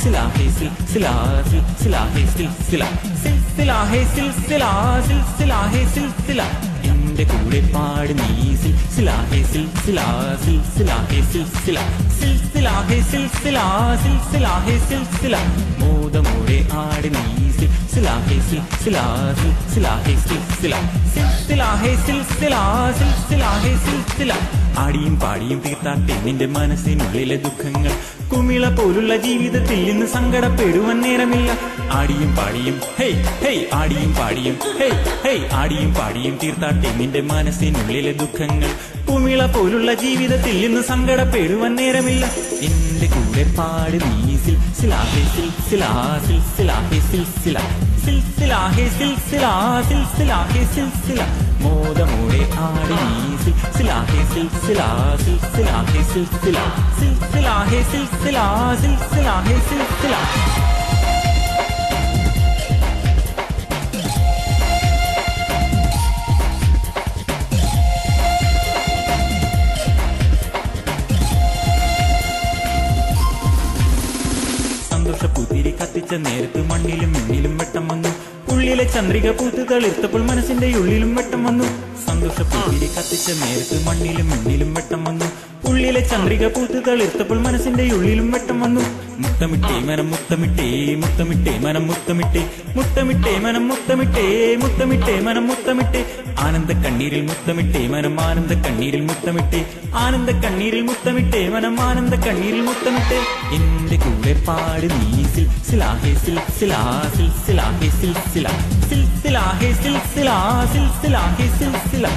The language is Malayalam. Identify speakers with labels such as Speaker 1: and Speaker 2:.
Speaker 1: सिलसिला है सिलसिला सिलसिला है सिलसिला सिलसिला है सिलसिला सिलसिला है सिलसिला എന്റെ കൂടെ പാട് നീ സിൽസിലാ ഹേ സിൽസിലാ സിൽസിലാ ഹേ സിൽസിലാ സിൽസിലാ ഹേ സിൽസിലാ സിൽസിലാ ഹേ സിൽസിലാ മോദമോടെ ആട് നീ സിൽസിലാ ഹേ സിൽസിലാ സിൽസിലാ ഹേ സിൽസിലാ സിൽസിലാ ഹേ സിൽസിലാ സിൽസിലാ ഹേ സിൽസിലാ ആടിയും പാടിയും തീർത്താട്ടെ നിന്റെ മനസ്സിനുള്ളിലെ ദുഃഖങ്ങൾ കുമിള പോലുള്ള ജീവിതത്തിൽ നിന്ന് സങ്കടപ്പെടുവാൻ നേരമില്ല ആടിയും പാടിയും ഹേയ് ഹേയ് ആടിയും പാടിയും ഹേയ് ഹേയ് ആടിയും പാടിയും തീർത്താട്ടെ നിന്റെ മനസ്സിനുള്ളിലെ ദുഃഖങ്ങൾ കുമിള പോലുള്ള ജീവിതത്തിൽ നിന്ന് സങ്കടപ്പെടുവാൻ നേരമില്ല എന്റെ കൂടെ പാട് നീ സിൽസിലാ ഹേ സിൽസിലാ സിൽസിലാ ഹേ സിൽസിലാ സിൽസിലാ ഹേ സിൽസിലാ സിൽസിലാ ഹേ സിൽസിലാ മോദമോടെ ആടി നീ സിൽസിലാ ഹേ സിൽസിലാ സിൽസിലാ ഹേ സിൽസിലാ സിൽസിലാ ഹേ സിൽസിലാ സിൽസിലാ ഹേ സിൽസിലാ സന്തോഷപ്പൂത്തിരി കത്തിച്ച നേരത്ത് മണ്ണിലും മിന്നിലും വെട്ടം വന്നു ഉള്ളിലെ ചന്ദ്രിക പൂത്ത് തളിർത്തപ്പോൾ മനസ്സിന്റെ ഉള്ളിലും വെട്ടം വന്നു സന്തോഷപ്പൂത്തിരി കത്തിച്ച നേരത്ത് മണ്ണിലും മിന്നിലും വെട്ടം വന്നു ഉള്ളിലെ ചന്ദ്രിക പൂത്ത് തളിർത്തപ്പോൾ മനസ്സിന്റെ ഉള്ളിലും വെട്ടം വന്നു മുത്തമിട്ടേ മനം മുത്തമിട്ടേ മുത്തമിട്ടേ മനം മുത്തമിട്ടേ മുത്തമിട്ടേ മനം മുത്തമിട്ടേ മുത്തമിട്ടേ മനം മുത്തമിട്ടേ ആനന്ദ കണ്ണീരിൽ മുത്തമിട്ടേ മനം ആനന്ദ കണ്ണീരിൽ മുത്തമിട്ടേ ആനന്ദ കണ്ണീരിൽ മുത്തമിട്ടേ മനം ആനന്ദ കണ്ണീരിൽ മുത്തമിട്ടേ എന്റെ കൂടെ പാട് നീ സിൽസിലാ ഹേ സിൽസിലാ സിൽസിലാ ഹേ സിൽസിലാ സിൽസിലാ ഹേ സിൽസിലാ സിൽസിലാ ഹേ സിൽസിലാ